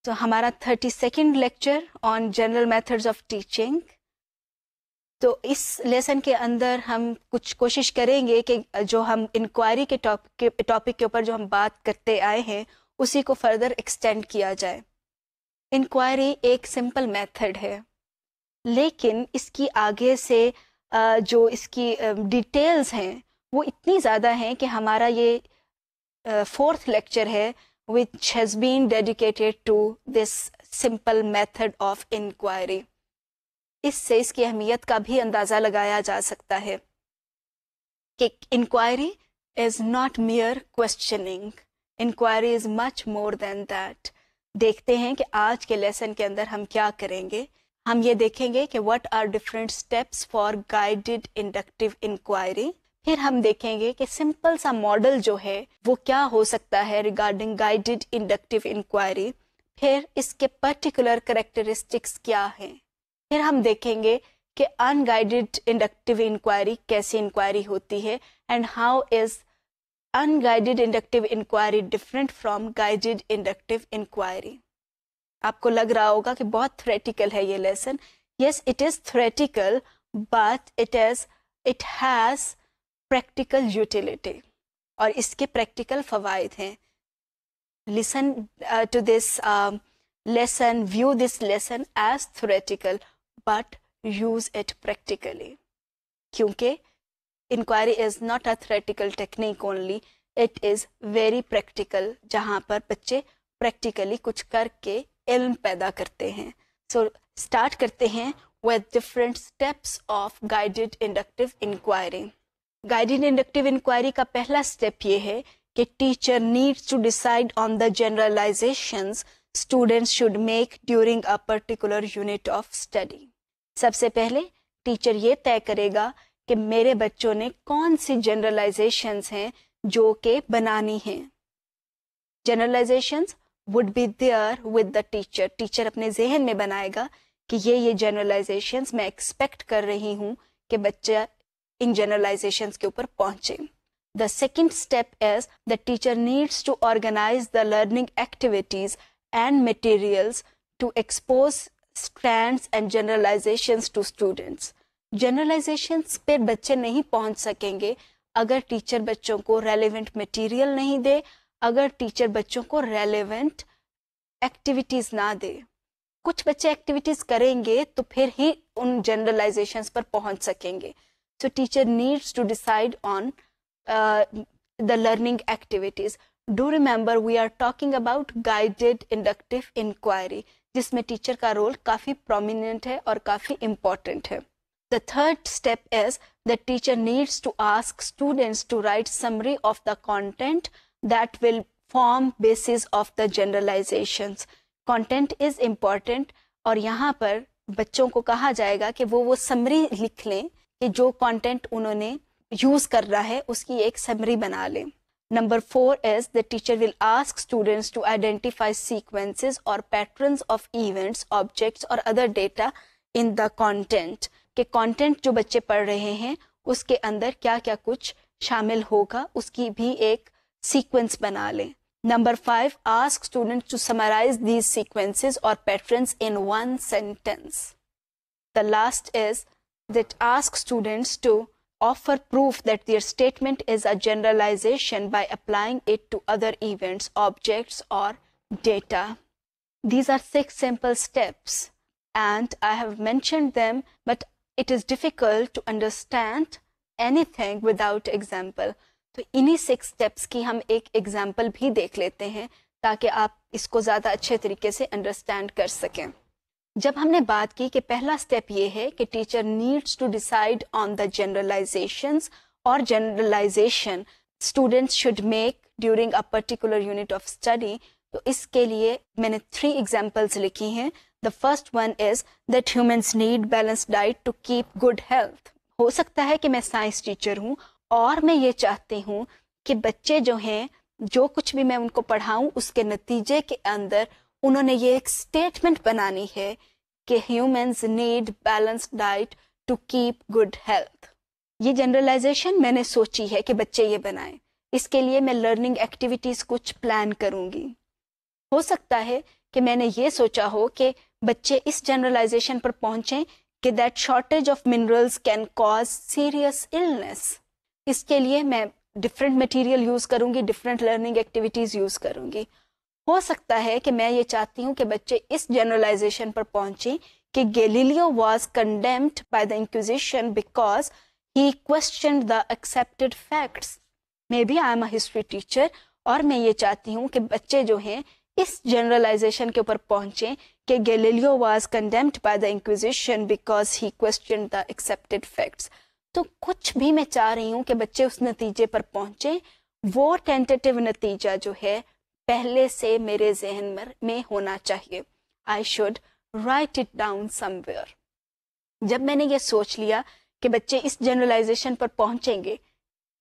تو ہمارا 32nd lecture on general methods of teaching. تو اس لیسن کے اندر ہم کچھ کوشش کریں گے کہ جو ہم انکوائری کے ٹاپک کے اوپر جو ہم بات کرتے آئے ہیں اسی کو فردر ایکسٹینڈ کیا جائے. انکوائری ایک سمپل میتھڈ ہے لیکن اس کی آگے سے جو اس کی ڈیٹیلز ہیں وہ اتنی زیادہ ہیں کہ ہمارا یہ 4th لیکچر ہے which has been dedicated to this simple method of inquiry. اس سے اس کی اہمیت کا بھی اندازہ لگایا جا سکتا ہے کہ inquiry is not mere questioning. Inquiry is much more than that. دیکھتے ہیں کہ آج کے لیسن کے اندر ہم کیا کریں گے. ہم یہ دیکھیں گے کہ what are different steps for guided inductive inquiry. پھر ہم دیکھیں گے کہ سمپل سا ماڈل جو ہے وہ کیا ہو سکتا ہے ریگارڈنگ گائیڈڈ انڈکٹیو انکوائری. پھر اس کے پرٹیکولر کریکٹرسٹکس کیا ہیں. پھر ہم دیکھیں گے کہ ان گائیڈڈ انڈکٹیو انکوائری کیسی انکوائری ہوتی ہے and how is in guided inductive inquiry different from guided inductive inquiry. آپ کو لگ رہا ہوگا کہ بہت تھریٹیکل ہے یہ lesson. Yes it is theoretical but it has practical utility اور اس کے پریکٹیکل فوائد ہیں. Listen to this lesson, view this lesson as theoretical but use it practically, کیونکہ inquiry is not a theoretical technique only, it is very practical, جہاں پر بچے practically کچھ کر کے علم پیدا کرتے ہیں. سو اسٹارٹ کرتے ہیں with different steps of guided inductive inquiry. Guided inductive inquiry کا پہلا اسٹیپ یہ ہے کہ teacher needs to decide on the generalisations students should make during a particular unit of study. سب سے پہلے ٹیچر یہ طے کرے گا کہ میرے بچوں نے کون سی جنرلائزیشنز ہیں جو کہ بنانی ہیں. جنرلائزیشنز would be there with the teacher. Teacher اپنے ذہن میں بنائے گا کہ یہ جنرلائزیشنز میں ایکسپیکٹ کر رہی ہوں کہ بچہ ان جنرلائزیشنز کے اوپر پہنچے. The second step is the teacher needs to organize the learning activities and materials to expose strands and generalizations to students. Generalizations پہ بچے نہیں پہنچ سکیں گے اگر ٹیچر بچوں کو ریلیونٹ مٹیریل نہیں دے, اگر ٹیچر بچوں کو ریلیونٹ ایکٹیویٹیز نہ دے. کچھ بچے ایکٹیویٹیز کریں گے تو پھر ہی ان جنرلائزیشنز پر پہنچ سکیں گے. So teacher needs to decide on the learning activities. Do remember we are talking about guided inductive inquiry, جس میں ٹیچر کا رول کافی prominent ہے اور کافی important ہے. The third step is the teacher needs to ask students to write summary of the content that will form basis of the generalizations. Content is important اور یہاں پر بچوں کو کہا جائے گا کہ وہ سمری لکھ لیں کہ جو کانٹینٹ انہوں نے یوز کر رہا ہے اس کی ایک سمری بنا لیں. Number 4 is the teacher will ask students to identify sequences or patterns of events, objects or other data in the content. کہ کانٹینٹ جو بچے پڑھ رہے ہیں اس کے اندر کیا کیا کچھ شامل ہوگا اس کی بھی ایک سیکوینس بنا لیں. Number 5, ask students to summarize these sequences or patterns in one sentence. The last is that ask students to offer proof that their statement is a generalization by applying it to other events, objects or data. These are 6 simple steps and I have mentioned them, but it is difficult to understand anything without example. تو انہی 6 steps کی ہم ایک example بھی دیکھ لیتے ہیں تاکہ آپ اس کو زیادہ اچھے طریقے سے انڈرسٹینڈ کر سکیں. جب ہم نے بات کی کہ پہلا اسٹیپ یہ ہے کہ teacher needs to decide on the generalisations اور generalisation students should make during a particular unit of study, تو اس کے لیے میں نے 3 ایگزامپلس لکھی ہیں. The first one is that humans need balance diet to keep good health. ہو سکتا ہے کہ میں سائنس ٹیچر ہوں اور میں یہ چاہتی ہوں کہ بچے جو ہیں جو کچھ بھی میں ان کو پڑھاؤں اس کے نتیجے کے اندر انہوں نے یہ ایک اسٹیٹمنٹ بنانی ہے کہ humans need balance diet to keep good health. یہ جنرلائزیشن میں نے سوچی ہے کہ بچے یہ بنائیں. اس کے لیے میں لرننگ ایکٹیویٹیز کچھ پلان کروں گی. ہو سکتا ہے کہ میں نے یہ سوچا ہو کہ بچے اس جنرلائزیشن پر پہنچیں کہ that shortage of minerals can cause serious illness. اس کے لیے میں ڈفرینٹ مٹیریل یوز کروں گی, ڈفرینٹ لرننگ ایکٹیویٹیز یوز کروں گی. ہو سکتا ہے کہ میں یہ چاہتی ہوں کہ بچے اس جنرلائزیشن پر پہنچیں کہ Galileo was condemned by the inquisition because he questioned the accepted facts. Maybe I am a history teacher اور میں یہ چاہتی ہوں کہ بچے جو ہیں اس جنرلائزیشن کے اوپر پہنچیں کہ Galileo was condemned by the inquisition because he questioned the accepted facts. تو کچھ بھی میں چاہ رہی ہوں کہ بچے اس نتیجے پر پہنچیں, وہ ٹینٹیٹیو نتیجہ جو ہے پہلے سے میرے ذہن میں ہونا چاہیے. I should write it down some where. جب میں نے یہ سوچ لیا کہ بچے اس جنرلائزیشن پر پہنچیں گے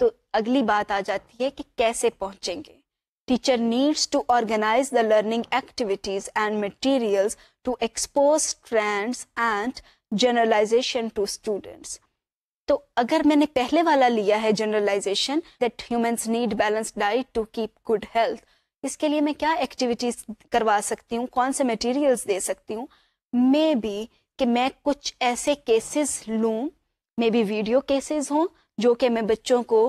تو اگلی بات آ جاتی ہے کہ کیسے پہنچیں گے. Teacher needs to organise the learning activities and materials to expose trends and generalisation to students. تو اگر میں نے پہلے والا لیا ہے generalisation that humans need balance diet to keep good health, اس کے لیے میں کیا ایکٹیویٹیز کروا سکتی ہوں, کون سے مٹیریلز دے سکتی ہوں. مے بی کہ میں کچھ ایسے کیسز لوں, مے بی ویڈیو کیسز ہوں جو کہ میں بچوں کو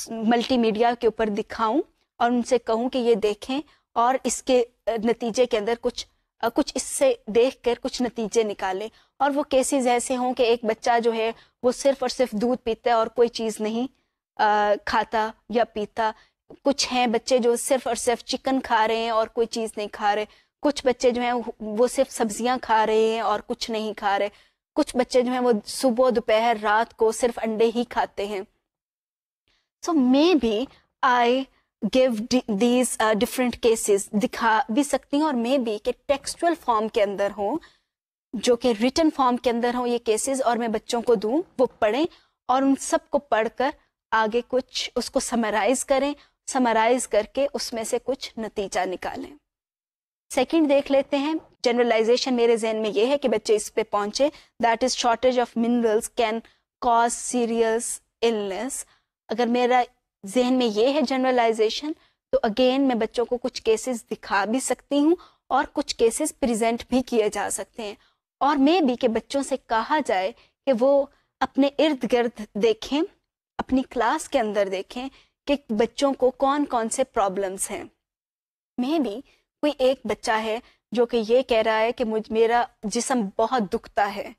ملٹی میڈیا کے اوپر دکھاؤں اور ان سے کہوں کہ یہ دیکھیں اور اس کے نتیجے کے اندر کچھ اس سے دیکھ کر کچھ نتیجے نکالیں. اور وہ کیسز ایسے ہوں کہ ایک بچہ جو ہے وہ صرف اور صرف دودھ پیتا ہے اور کوئی چیز نہیں کھاتا یا پیتا. کچھ ہیں بچے جو صرف اور صرف چکن کھا رہے ہیں اور کوئی چیز نہیں کھا رہے. کچھ بچے جو ہیں وہ صرف سبزیاں کھا رہے ہیں اور کچھ نہیں کھا رہے. کچھ بچے جو ہیں وہ صبح دوپہر رات کو صرف انڈے ہی کھاتے ہیں. So maybe I give these different cases دکھا بھی سکتی ہوں, اور مے بی کہ ٹیکسچوئل فارم کے اندر ہوں, جو کہ ریٹن فارم کے اندر ہوں یہ کیسز, اور میں بچوں کو دوں, وہ پڑھیں اور ان سب کو پڑھ کر آگے کچھ اس کو سمرائز کریں, سمرائز کر کے اس میں سے کچھ نتیجہ نکالیں. سیکنڈ دیکھ لیتے ہیں. جنرلائزیشن میرے ذہن میں یہ ہے کہ بچے اس پہ پہنچے that is shortage of minerals can cause serious illness. اگر میرا ذہن میں یہ ہے جنرلائزیشن تو اگین میں بچوں کو کچھ کیسز دکھا بھی سکتی ہوں اور کچھ کیسز پریزنٹ بھی کیے جا سکتے ہیں. اور میں بھی کہ بچوں سے کہا جائے کہ وہ اپنے ارد گرد دیکھیں, اپنی کلاس کے اندر دیکھیں کہ بچوں کو کون کون سے پرابلمس ہیں. میں بھی کوئی ایک بچہ ہے جو کہ یہ کہہ رہا ہے کہ میرا جسم بہت دکھتا ہے,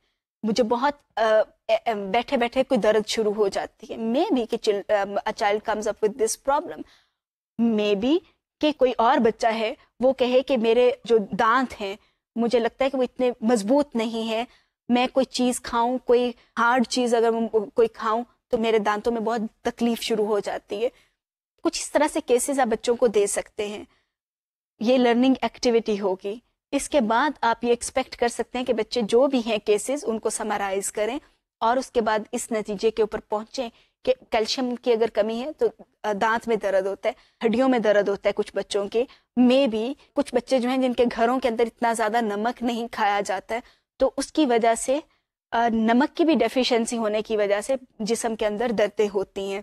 مجھے بہت بیٹھے بیٹھے کوئی درد شروع ہو جاتی ہے. مے بی کہ child comes up with this problem. Maybe کہ کوئی اور بچہ ہے وہ کہے کہ میرے جو دانت ہیں مجھے لگتا ہے کہ وہ اتنے مضبوط نہیں ہے, میں کوئی چیز کھاؤں, کوئی ہارڈ چیز اگر کوئی کھاؤں تو میرے دانتوں میں بہت تکلیف شروع ہو جاتی ہے. کچھ اس طرح سے کیسز آپ بچوں کو دے سکتے ہیں. یہ لرننگ ایکٹیویٹی ہوگی. اس کے بعد آپ یہ ایکسپیکٹ کر سکتے ہیں کہ بچے جو بھی ہیں کیسز ان کو سمرائز کریں اور اس کے بعد اس نتیجے کے اوپر پہنچیں کہ کیلشیم کی اگر کمی ہے تو دانت میں درد ہوتا ہے, ہڈیوں میں درد ہوتا ہے کچھ بچوں کے. مے بی کچھ بچے جو ہیں جن کے گھروں کے اندر اتنا زیادہ نمک نہیں کھایا جاتا ہے تو اس کی وجہ سے نمک کی بھی ڈیفیشنسی ہونے کی وجہ سے جسم کے اندر دردیں ہوتی ہیں.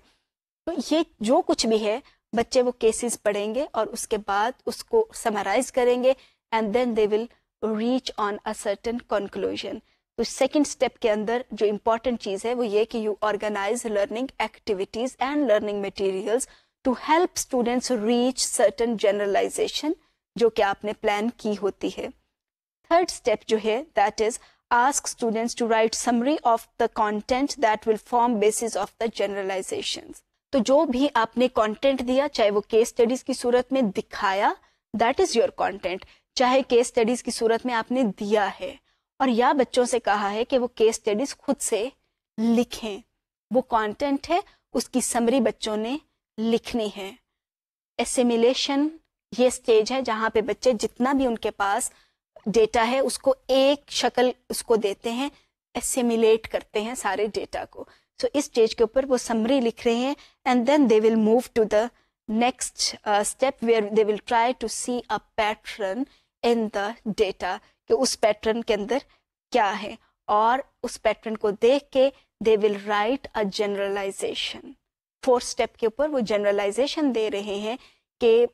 تو یہ جو کچھ بھی ہے بچے وہ کیسز پڑھیں گے اور اس کے بعد اس کو سمرائز کریں گے and then they will reach on a certain conclusion. تو سیکنڈ اسٹیپ کے اندر جو امپورٹنٹ چیز ہے وہ یہ کہ you organize learning activities and learning materials to help students reach certain generalization جو کہ آپ نے پلان کی ہوتی ہے. تھرڈ اسٹیپ جو ہے that is ask students to write summary of the content that will form basis of the generalizations. تو جو بھی آپ نے کانٹینٹ دیا چاہے وہ کیس اسٹڈیز کی صورت میں دکھایا دیٹ از یور کانٹینٹ, چاہے کیس اسٹڈیز کی صورت میں آپ نے دیا ہے اور یا بچوں سے کہا ہے کہ وہ کیس اسٹڈیز خود سے لکھیں, وہ کانٹینٹ ہے اس کی سمری بچوں نے لکھنی ہے. اسیمیلیشن یہ سٹیج ہے جہاں پہ بچے جتنا بھی ان کے پاس ڈیٹا ہے اس کو ایک شکل اس کو دیتے ہیں, اسیمیلیٹ کرتے ہیں سارے ڈیٹا کو. سو اس اسٹیج کے اوپر وہ سمری لکھ رہے ہیں and then they will move to the next step where they will try to see a pattern in the data کہ اس پیٹرن کے اندر کیا ہے, اور اس پیٹرن کو دیکھ کے they will write a generalisation. Fourth step کے اوپر وہ جنرلائزیشن دے رہے ہیں کہ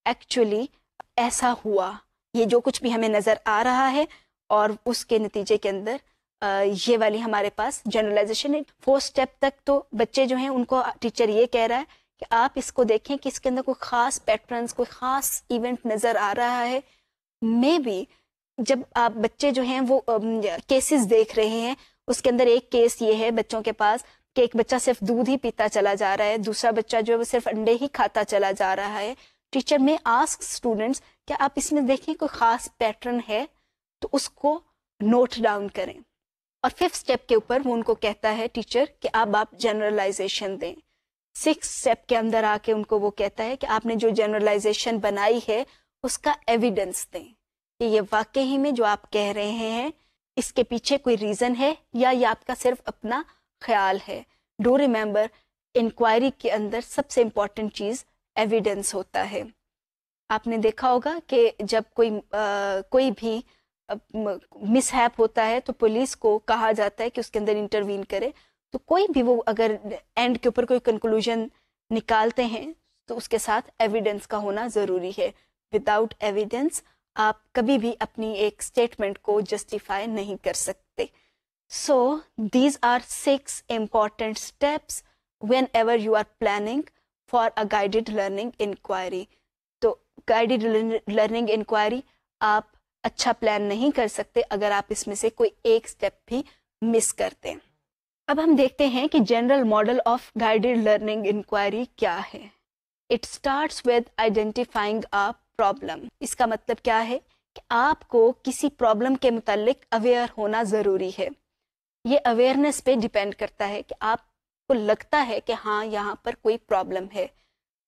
ایکچولی ایسا ہوا, یہ جو کچھ بھی ہمیں نظر آ رہا ہے اور اس کے نتیجے کے اندر یہ والی ہمارے پاس جنرلائزیشن ہے. 4 اسٹیپ تک تو بچے جو ہیں ان کو ٹیچر یہ کہہ رہا ہے کہ آپ اس کو دیکھیں کہ اس کے اندر کوئی خاص پیٹرنس، کوئی خاص ایونٹ نظر آ رہا ہے. مے بی جب آپ بچے جو ہیں وہ کیسز دیکھ رہے ہیں، اس کے اندر ایک کیس یہ ہے بچوں کے پاس کہ ایک بچہ صرف دودھ ہی پیتا چلا جا رہا ہے، دوسرا بچہ جو ہے وہ صرف انڈے ہی کھاتا چلا جا رہا ہے. ٹیچر میں آسک اسٹوڈینٹس کہ آپ اس میں دیکھیں کوئی خاص پیٹرن ہے تو اس کو نوٹ ڈاؤن کریں. اور 5th اسٹیپ کے اوپر وہ ان کو کہتا ہے ٹیچر کہ آپ جنرلائزیشن دیں. 6th اسٹیپ کے اندر آ کے ان کو وہ کہتا ہے کہ آپ نے جو جنرلائزیشن بنائی ہے اس کا ایویڈنس دیں کہ یہ واقعی میں جو آپ کہہ رہے ہیں اس کے پیچھے کوئی ریزن ہے یا یہ آپ کا صرف اپنا خیال ہے. ڈو ریمبر انکوائری کے اندر سب سے امپورٹنٹ چیز ایویڈنس ہوتا ہے. آپ نے دیکھا ہوگا کہ جب کوئی بھی مس ہیپ ہوتا ہے تو پولیس کو کہا جاتا ہے کہ اس کے اندر انٹروین کرے. تو کوئی بھی وہ اگر اینڈ کے اوپر کوئی کنکلوژن نکالتے ہیں تو اس کے ساتھ ایویڈنس کا ہونا ضروری ہے. وداؤٹ ایویڈنس آپ کبھی بھی اپنی ایک اسٹیٹمنٹ کو جسٹیفائی نہیں کر سکتے. So these are 6 important steps whenever you are planning for a guided learning inquiry. تو guided learning inquiry آپ اچھا پلان نہیں کر سکتے اگر آپ اس میں سے کوئی ایک اسٹیپ بھی مس کرتے ہیں. اب ہم دیکھتے ہیں کہ general model of guided learning inquiry کیا ہے. It starts with identifying a problem. اس کا مطلب کیا ہے کہ آپ کو کسی پرابلم کے متعلق اویئر ہونا ضروری ہے. یہ اویئرنیس پہ ڈیپینڈ کرتا ہے کہ آپ کو لگتا ہے کہ ہاں یہاں پر کوئی پرابلم ہے.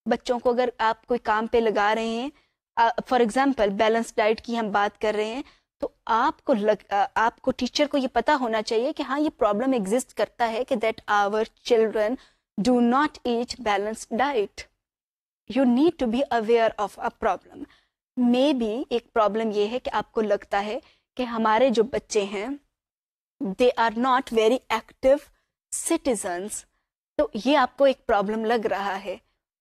بچوں کو اگر آپ کوئی کام پہ لگا رہے ہیں، فار ایگزامپل بیلنس ڈائٹ کی ہم بات کر رہے ہیں، تو آپ کو ٹیچر کو یہ پتا ہونا چاہیے کہ ہاں یہ پرابلم ایگزسٹ کرتا ہے کہ that our children do not eat balance diet. You need to be aware of a problem. Maybe ایک پرابلم یہ ہے کہ آپ کو لگتا ہے کہ ہمارے جو بچے ہیں they are not very active citizens. تو یہ آپ کو ایک پرابلم لگ رہا ہے.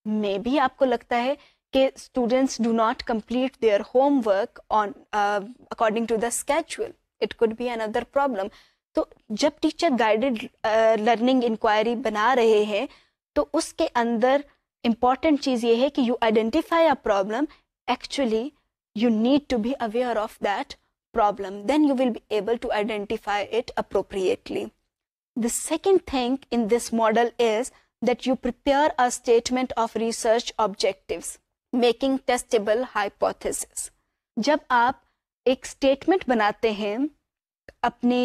مے بی آپ کو لگتا ہے کہ students do not complete their homework on according to the schedule. It could be under problem. تو جب ٹیچر گائیڈڈ لرننگ انکوائری بنا رہے ہیں تو اس کے اندر امپورٹنٹ چیز یہ ہے کہ you identify a problem. Actually you need to be aware of that problem, then you will be able to identify it appropriately. The second thing in this model is that you prepare a statement of research objectives, making testable hypothesis. جب آپ ایک statement بناتے ہیں اپنی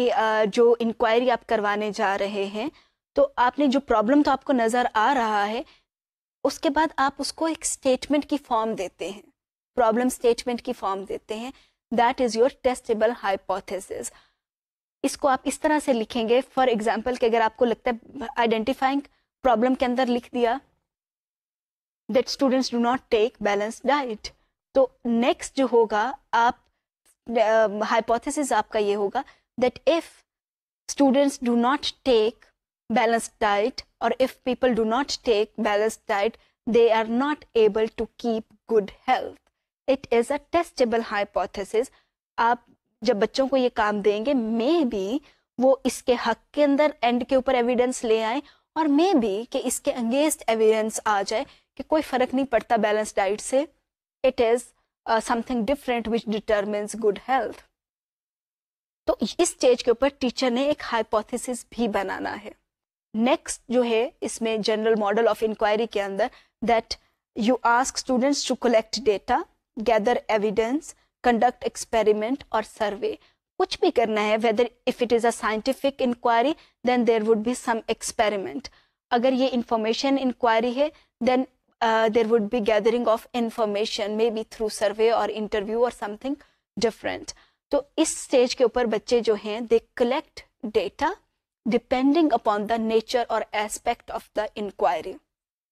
جو inquiry آپ کروانے جا رہے ہیں، تو آپ نے جو پرابلم تو آپ کو نظر آ رہا ہے اس کے بعد آپ اس کو ایک اسٹیٹمنٹ کی فارم دیتے ہیں، پرابلم اسٹیٹمنٹ کی فارم دیتے ہیں. That is your testable hypothesis. اس کو آپ اس طرح سے لکھیں گے. فار ایگزامپل کہ اگر آپ کو لگتا ہے آئیڈینٹیفائنگ پرابلم کے اندر لکھ دیا that students do not take balanced diet، تو نیکسٹ جو ہوگا آپ ہائپوتھیسس آپ کا یہ ہوگا that if students do not take balanced diet or if people do not take balanced diet they are not able to keep good health. It is a testable hypothesis. آپ جب بچوں کو یہ کام دیں گے مے بی وہ اس کے حق کے اندر اینڈ کے اوپر ایویڈنس لے آئیں، اور مے بی کہ اس کے انگیسٹ ایویڈنس آ جائے کہ کوئی فرق نہیں پڑتا بیلنس ڈائٹ سے. It is something different which determines good health. تو اس اسٹیج کے اوپر ٹیچر نے ایک ہائپوتھیسس بھی بنانا ہے. نیکسٹ جو ہے اس میں جنرل ماڈل آف انکوائری کے اندر that you ask students to collect data, gather evidence, conduct experiment اور سروے. کچھ بھی کرنا ہے، whether if it is a scientific inquiry then there would be some experiment. اگر یہ انفارمیشن انکوائری ہے then there would be gathering of information maybe through survey or interview or something different. تو اس stage کے اوپر بچے جو ہیں they collect data depending upon the nature or aspect of the inquiry.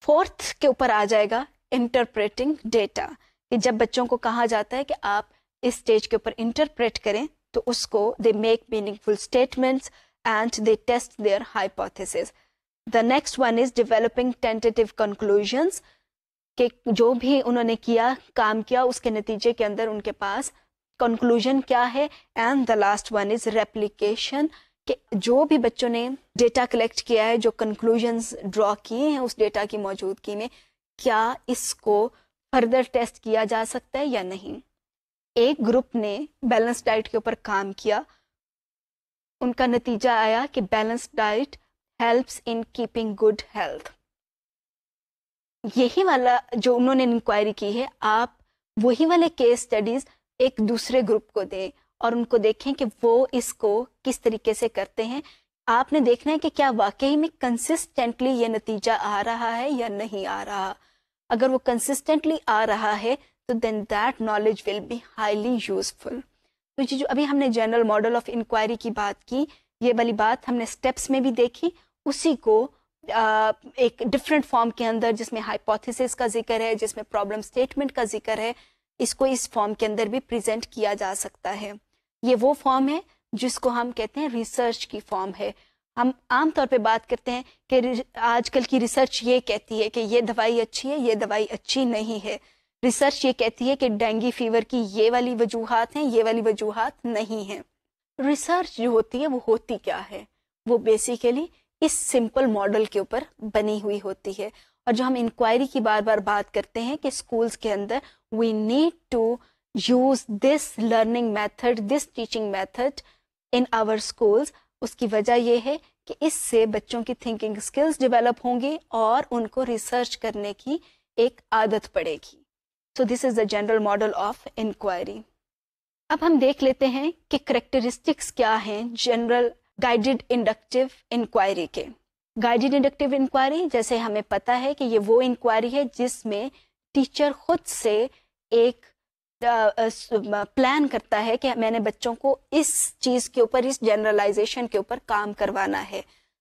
Fourth کے اوپر آ جائے گا interpreting data، کہ جب بچوں کو کہا جاتا ہے کہ آپ اس اسٹیج کے اوپر انٹرپریٹ کریں تو اس کو they make meaningful statements and they test their hypothesis. The next one is developing tentative conclusions، کہ جو بھی انہوں نے کیا کام کیا اس کے نتیجے کے اندر ان کے پاس کنکلوژن کیا ہے, and the last one is replication, کہ جو بھی بچوں نے ڈیٹا کلیکٹ کیا ہے, جو کنکلوژنز ڈرا کیے ہیں اس ڈیٹا کی موجودگی میں, کیا اس کو فردر ٹیسٹ کیا جا سکتا ہے یا نہیں. ایک گروپ نے بیلنس ڈائٹ کے اوپر کام کیا, ان کا نتیجہ آیا کہ balance diet helps in keeping good health. یہی والا جو انہوں نے انکوائری کی ہے, آپ وہی والے کیس اسٹڈیز ایک دوسرے گروپ کو دیں اور ان کو دیکھیں کہ وہ اس کو کس طریقے سے کرتے ہیں. آپ نے دیکھنا ہے کہ کیا واقعی میں کنسسٹنٹلی یہ نتیجہ آ رہا ہے یا نہیں آ رہا. اگر وہ کنسسٹنٹلی آ رہا ہے تو then that knowledge will be highly useful. تو یہ جو ابھی ہم نے جنرل ماڈل آف انکوائری کی بات کی, یہ والی بات ہم نے اسٹیپس میں بھی دیکھی, اسی کو ایک ڈفرینٹ فارم کے اندر جس میں ہائپوتھیسس کا ذکر ہے, جس میں پرابلم اسٹیٹمنٹ کا ذکر ہے, اس کو اس فارم کے اندر بھی پریزنٹ کیا جا سکتا ہے. یہ وہ فارم ہے جس کو ہم کہتے ہیں ریسرچ کی فارم ہے. ہم عام طور پہ بات کرتے ہیں کہ آج کل کی ریسرچ یہ کہتی ہے کہ یہ دوائی اچھی ہے, یہ دوائی اچھی نہیں ہے. ریسرچ یہ کہتی ہے کہ ڈینگی فیور کی یہ والی وجوہات ہیں, یہ والی وجوہات نہیں ہیں. ریسرچ جو ہوتی ہے وہ ہوتی کیا ہے, وہ بیسیکلی اس سمپل ماڈل کے اوپر بنی ہوئی ہوتی ہے. اور جو ہم انکوائری کی بار بار بات کرتے ہیں کہ اسکولس کے اندر we need to use this learning method, this teaching method in our schools, اس کی وجہ یہ ہے کہ اس سے بچوں کی تھنکنگ اسکلز ڈیولپ ہوں گی اور ان کو ریسرچ کرنے کی ایک عادت پڑے گی. So this is the general model of inquiry. اب ہم دیکھ لیتے ہیں کہ کریکٹرسٹکس کیا ہیں جنرل گائیڈڈ انڈکٹیو انکوائری کے. گائیڈڈ انڈکٹیو انکوائری جیسے ہمیں پتہ ہے کہ یہ وہ انکوائری ہے جس میں ٹیچر خود سے ایک پلان کرتا ہے کہ میں نے بچوں کو اس چیز کے اوپر, اس جنرلائزیشن کے اوپر کام کروانا ہے.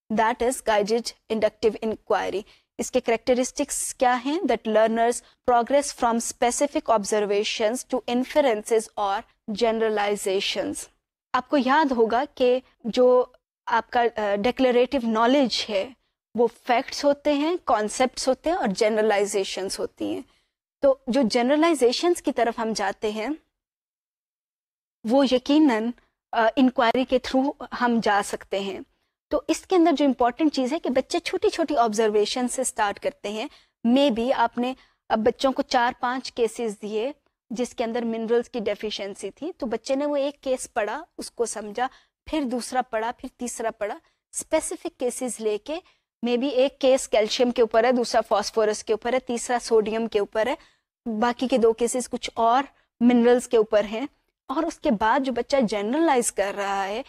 That is guided inductive inquiry. اس کے کریکٹرسٹکس کیا ہیں؟ That learners progress from specific observations to inferences اور جنرلائزیشنز. آپ کو یاد ہوگا کہ جو آپ کا ڈیکلریٹو نالج ہے وہ فیکٹس ہوتے ہیں, کانسیپٹس ہوتے ہیں اور جنرلائزیشنز ہوتی ہیں. تو جو جنرلائزیشنز کی طرف ہم جاتے ہیں وہ یقیناً انکوائری کے تھرو ہم جا سکتے ہیں. تو اس کے اندر جو امپورٹنٹ چیز ہے کہ بچے چھوٹی چھوٹی آبزرویشن سے سٹارٹ کرتے ہیں. مے بی آپ نے اب بچوں کو 4-5 کیسز دیے جس کے اندر منرلز کی ڈیفیشنسی تھی, تو بچے نے وہ ایک کیس پڑھا, اس کو سمجھا, پھر دوسرا پڑھا, پھر تیسرا پڑھا, اسپیسیفک کیسز لے کے مے بی ایک کیس کیلشیم کے اوپر ہے, دوسرا فاسفورس کے اوپر ہے, تیسرا سوڈیم کے اوپر ہے, باقی کے 2 کیسز کچھ اور منرلز کے اوپر ہیں. اور اس کے بعد جو بچہ جنرلائز کر رہا ہے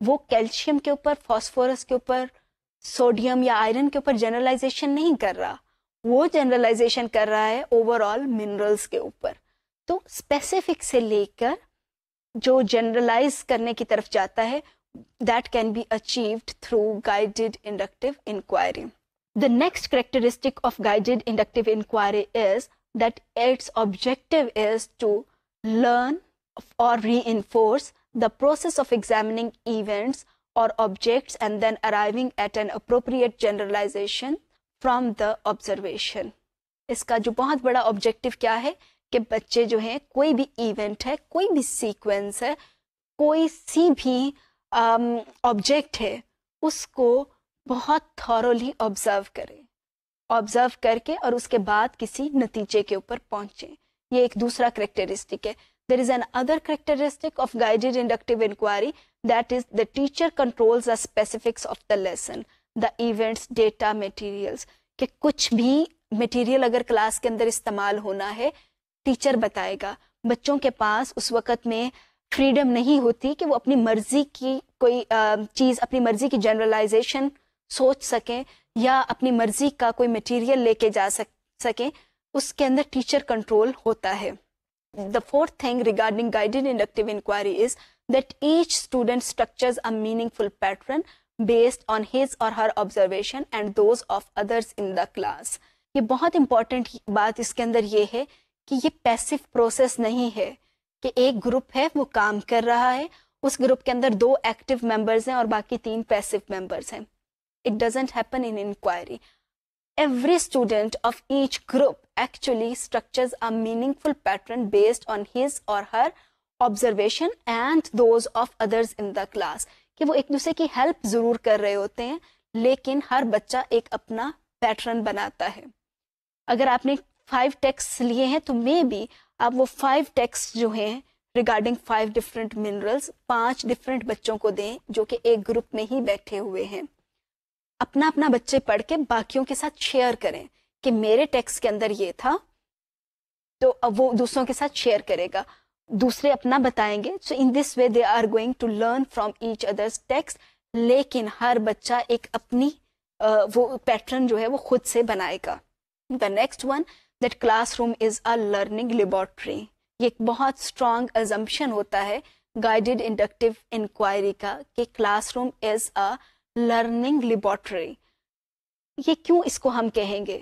وہ کیلشیم کے اوپر, فاسفورس کے اوپر, سوڈیم یا آئرن کے اوپر جنرلائزیشن نہیں کر رہا, وہ جنرلائزیشن کر رہا ہے اوور آل منرلز کے اوپر. تو اسپیسیفک سے لے کر جو جنرلائز کرنے کی طرف جاتا ہے that can be achieved through guided inductive inquiry. The next characteristic of guided inductive inquiry is that its objective is to learn or reinforce the process of examining events or objects and then arriving at an appropriate generalization from the observation. اس کا جو بہت بڑا objective کیا ہے کہ بچے جو ہیں کوئی بھی ایونٹ ہے, کوئی بھی سیکوینس ہے, کوئی سی بھی آبجیکٹ ہے, اس کو بہت تھورولی آبزرو کریں, آبزرو کر کے اور اس کے بعد کسی نتیجے کے اوپر پہنچیں. یہ ایک دوسرا کریکٹرسٹک ہے. There is another characteristic of guided inductive inquiry, that is the teacher controls the specifics of the lesson, the events, data, materials. کہ کچھ بھی مٹیریل اگر کلاس کے اندر استعمال ہونا ہے ٹیچر بتائے گا. بچوں کے پاس اس وقت میں فریڈم نہیں ہوتی کہ وہ اپنی مرضی کی کوئی چیز, اپنی مرضی کی جنرلائزیشن سوچ سکیں یا اپنی مرضی کا کوئی مٹیریل لے کے جا سکیں. اس کے اندر ٹیچر کنٹرول ہوتا ہے. The fourth thing regarding guided inductive inquiry is that each student structures a meaningful pattern based on his or her observation and those of others in the class. یہ بہت important بات اس کے اندر یہ ہے کہ یہ پیسو پروسیس نہیں ہے کہ ایک گروپ ہے وہ کام کر رہا ہے, اس گروپ کے اندر 2 ایکٹیو ممبرز ہیں اور باقی 3 پیسو ممبرز ہیں. It doesn't happen in inquiry. Every student of each group actually structures a meaningful pattern based on his or her observation and those of others in the class, کہ وہ ایک دوسرے کی help ضرور کر رہے ہوتے ہیں لیکن ہر بچہ ایک اپنا پیٹرن بناتا ہے. اگر آپ نے 5 ٹیکسٹ لیے ہیں تو مے بی آپ وہ 5 ٹیکسٹ جو ہیں ریگارڈنگ 5 ڈفرینٹ منرلس 5 ڈفرینٹ بچوں کو دیں جو کہ ایک گروپ میں ہی بیٹھے ہوئے ہیں. اپنا اپنا بچے پڑھ کے باقیوں کے ساتھ شیئر کریں کہ میرے ٹیکسٹ کے اندر یہ تھا، تو اب وہ دوسروں کے ساتھ شیئر کرے گا، دوسرے اپنا بتائیں گے. So in this way they are going to learn from each others text, لیکن ہر بچہ ایک اپنی وہ پیٹرن جو ہے وہ خود سے بنائے گا. The next one that classroom is a learning laboratory. یہ ایک بہت اسٹرانگ ازمپشن ہوتا ہے گائیڈڈ انڈکٹیو انکوائری کا کہ class room is a learning laboratory. یہ کیوں اس کو ہم کہیں گے؟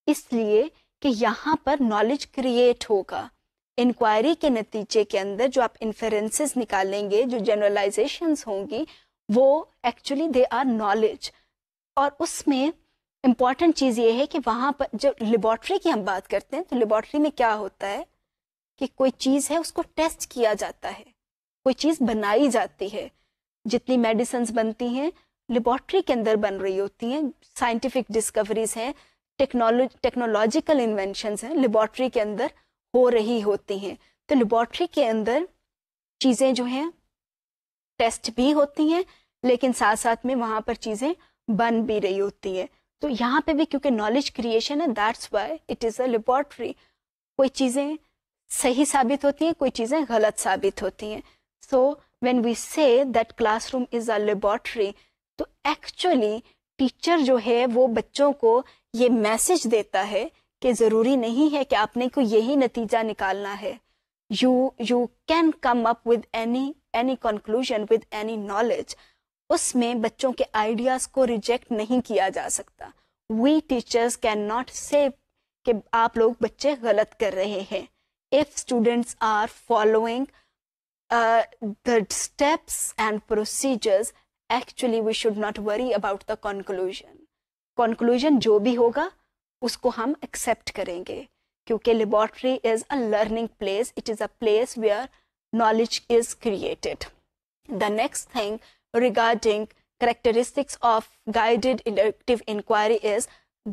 اس لیے کہ یہاں پر نالج کریٹ ہوگا. انکوائری کے نتیجے کے اندر جو آپ انفیرنسز نکالیں گے، جو جنرلائزیشنز ہوں گی، وہ ایکچولی دے آر نالج. اور اس میں امپورٹنٹ چیز یہ ہے کہ وہاں پر جب لیبارٹری کی ہم بات کرتے ہیں تو لیبارٹری میں کیا ہوتا ہے کہ کوئی چیز ہے اس کو ٹیسٹ کیا جاتا ہے، کوئی چیز بنائی جاتی ہے. جتنی میڈیسنز بنتی ہیں لیبارٹری کے اندر بن رہی ہوتی ہیں، سائنٹیفک ڈسکوریز ہیں، ٹیکنالوجیکل انوینشنز ہیں، لیبارٹری کے اندر ہو رہی ہوتی ہیں. تو لیبارٹری کے اندر چیزیں جو ہیں ٹیسٹ بھی ہوتی ہیں لیکن ساتھ ساتھ میں وہاں پر چیزیں بن بھی رہی ہوتی ہیں. تو یہاں پہ بھی کیونکہ نالج کریشن ہے، that's why it is a laboratory. کوئی چیزیں صحیح ثابت ہوتی ہیں، کوئی چیزیں غلط ثابت ہوتی ہیں. سو وین وی سے that classroom is a laboratory, تو ایکچولی ٹیچر جو ہے وہ بچوں کو یہ میسج دیتا ہے کہ ضروری نہیں ہے کہ آپ نے کوئی یہی نتیجہ نکالنا ہے. You can come up with any conclusion with any knowledge. اس میں بچوں کے آئیڈیاز کو ریجیکٹ نہیں کیا جا سکتا. وی ٹیچرز کین ناٹ سے کہ آپ لوگ بچے غلط کر رہے ہیں. If students are following the steps and procedures, actually we should not worry about the conclusion جو بھی ہوگا اس کو ہم accept کریں گے کیونکہ laboratory is a learning place, it is a place where knowledge is created. The next thing regarding characteristics of guided inductive inquiry is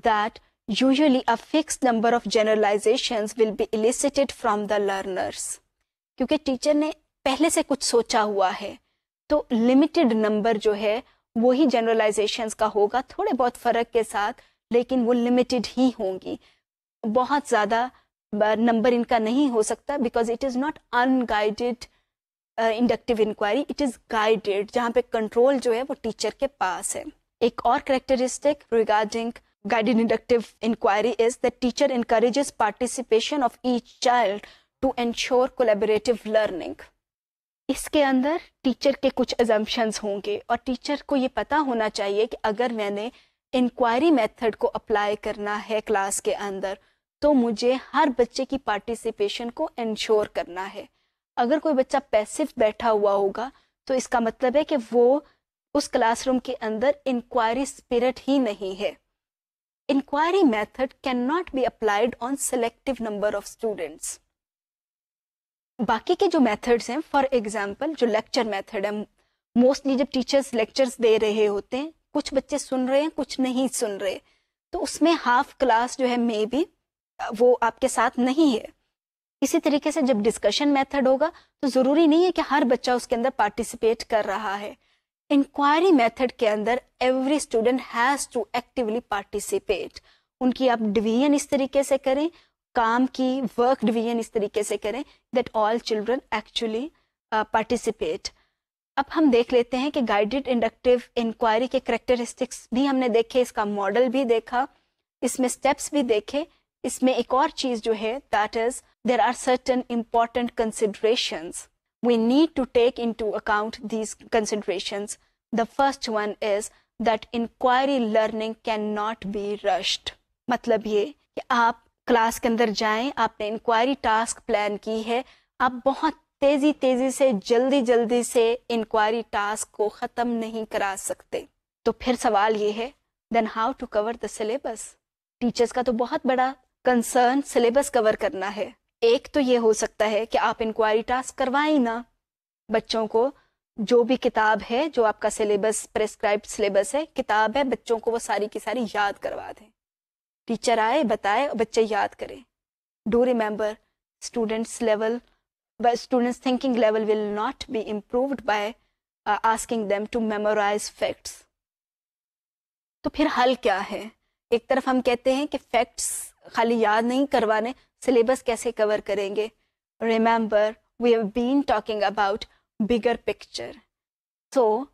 that usually a fixed number of generalizations will be elicited from the learners. کیونکہ teacher نے پہلے سے کچھ سوچا ہوا ہے تو limited number جو ہے وہی جنرلائزیشنز کا ہوگا، تھوڑے بہت فرق کے ساتھ، لیکن وہ لمیٹڈ ہی ہوں گی. بہت زیادہ نمبر ان کا نہیں ہو سکتا because it is not in guided inductive inquiry, it is guided, جہاں پہ کنٹرول جو ہے وہ ٹیچر کے پاس ہے. ایک اور characteristic regarding guided inductive inquiry is that teacher encourages participation of each child to ensure collaborative learning. اس کے اندر ٹیچر کے کچھ assumptions ہوں گے اور ٹیچر کو یہ پتا ہونا چاہیے کہ اگر میں نے انکوائری میتھڈ کو اپلائی کرنا ہے کلاس کے اندر تو مجھے ہر بچے کی پارٹیسپیشن کو انشور کرنا ہے. اگر کوئی بچہ پیسو بیٹھا ہوا ہوگا تو اس کا مطلب ہے کہ وہ اس کلاس روم کے اندر انکوائری اسپرٹ ہی نہیں ہے. Inquiry method cannot be applied on selective number of students. باقی کے جو میتھڈس ہیں، فار ایگزامپل جو لیکچر میتھڈ ہے، موسٹلی جب ٹیچرز لیکچرز دے رہے ہوتے ہیں کچھ بچے سن رہے ہیں کچھ نہیں سن رہے، تو اس میں ہاف کلاس جو ہے مے بی وہ آپ کے ساتھ نہیں ہے. اسی طریقے سے جب ڈسکشن میتھڈ ہوگا تو ضروری نہیں ہے کہ ہر بچہ اس کے اندر پارٹیسپیٹ کر رہا ہے. انکوائری میتھڈ کے اندر every student has to actually participate. ان کی آپ ڈویژن اس طریقے سے کریں، کام کی ورک ڈویژن اس طریقے سے کریں that all children actually participate. اب ہم دیکھ لیتے ہیں کہ گائیڈڈ انڈکٹیو انکوائری کے کریکٹرسٹکس بھی ہم نے دیکھے، اس کا ماڈل بھی دیکھا، اس میں اسٹیپس بھی دیکھے. اس میں ایک اور چیز جو ہے that is there are certain important considerations. We need to take into account these considerations. The first one is that inquiry learning cannot be rushed. مطلب یہ کہ آپ کلاس کے اندر جائیں، آپ نے انکوائری ٹاسک پلان کی ہے، آپ بہت تیزی سے جلدی سے انکوائری ٹاسک کو ختم نہیں کرا سکتے. تو پھر سوال یہ ہے then how to cover the syllabus. Teachers کا تو بہت بڑا کنسرن سلیبس کور کرنا ہے، ایک تو یہ ہو سکتا ہے کہ آپ انکوائری ٹاسک کروائیں نا بچوں کو، جو بھی کتاب ہے، جو آپ کا سلیبس پریسکرائبڈ سلیبس ہے، کتاب ہے، بچوں کو وہ ساری کی ساری یاد کروا دیں. ٹیچر آئے بتائے بچے یاد کریں. Do remember students level students' thinking level will not be improved by asking them to memorize facts. تو پھر حل کیا ہے؟ ایک طرف ہم کہتے ہیں کہ فیکٹس خالی یاد نہیں کروانے، سلیبس کیسے کور کریں گے؟ Remember we have been talking about bigger picture. So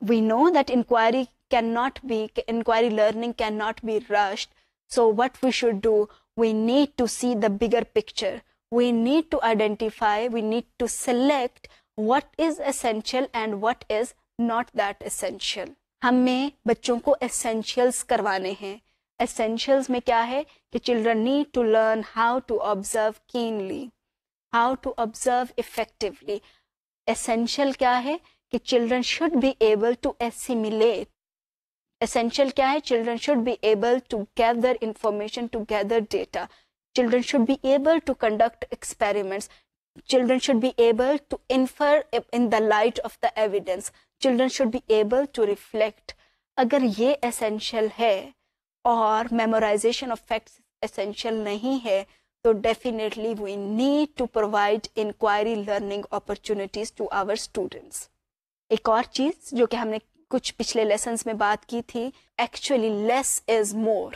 we know that inquiry learning cannot be rushed. So what we should do, we need to see the bigger picture. We need to identify, we need to select what is essential and what is not that essential. ہمیں بچوں کو essentials کروانے ہیں. essentials میں کیا ہے کہ children need to learn how to observe keenly, how to observe effectively. essential کیا ہے کہ children should be able to assimilate. essential کیا ہے؟ children should be able to gather information, to gather data. Children should be able to conduct experiments. Children should be able to infer in the light of the evidence. Children should be able to reflect. اگر یہ essential ہے اور memorization of facts essential نہیں ہے تو definitely we need to provide inquiry learning opportunities to our students. ایک اور چیز جو کہ ہم نے کچھ پچھلے لیسنز میں بات کی تھی، actually less is more.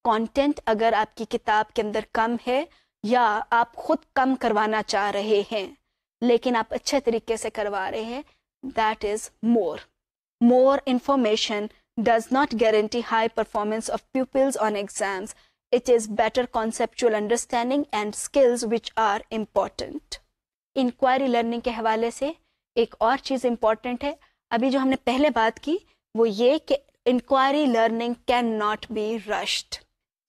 Content اگر آپ کی کتاب کے اندر کم ہے یا آپ خود کم کروانا چاہ رہے ہیں لیکن آپ اچھے طریقے سے کروا رہے ہیں، that is more. More information does not guarantee high performance of peoples on exams. It is better conceptual understanding and skills which are important. Inquiry learning کے حوالے سے ایک اور چیز امپورٹنٹ ہے. ابھی جو ہم نے پہلے بات کی وہ یہ کہ inquiry learning can not be rushed.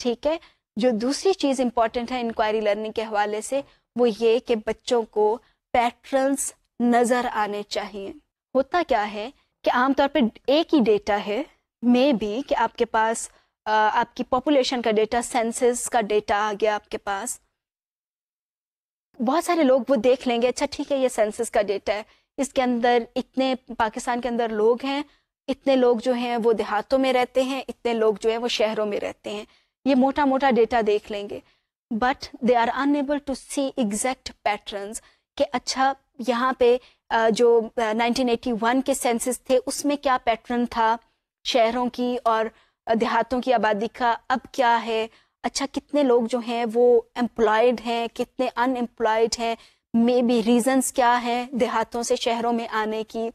ٹھیک ہے، جو دوسری چیز امپورٹنٹ ہے انکوائری لرننگ کے حوالے سے وہ یہ کہ بچوں کو پیٹرنس نظر آنے چاہیے. ہوتا کیا ہے کہ عام طور پہ ایک ہی ڈیٹا ہے، مے بی کہ آپ کے پاس آپ کی پاپولیشن کا ڈیٹا، سینسس کا ڈیٹا آ گیا آپ کے پاس. بہت سارے لوگ وہ دیکھ لیں گے، اچھا ٹھیک ہے یہ سینسس کا ڈیٹا ہے، اس کے اندر اتنے پاکستان کے اندر لوگ ہیں، اتنے لوگ جو ہیں وہ دیہاتوں میں رہتے ہیں، اتنے لوگ جو ہیں وہ شہروں میں رہتے ہیں. یہ موٹا موٹا ڈیٹا دیکھ لیں گے، but they are unable to see exact patterns کہ اچھا یہاں پہ جو 1981 کے سینسس تھے اس میں کیا پیٹرن تھا شہروں کی اور دیہاتوں کی آبادی کا، اب کیا ہے. اچھا کتنے لوگ جو ہیں وہ امپلائڈ ہیں، کتنے ان امپلائڈ ہیں، مے بی ریزنس کیا ہیں دیہاتوں سے شہروں میں آنے کی،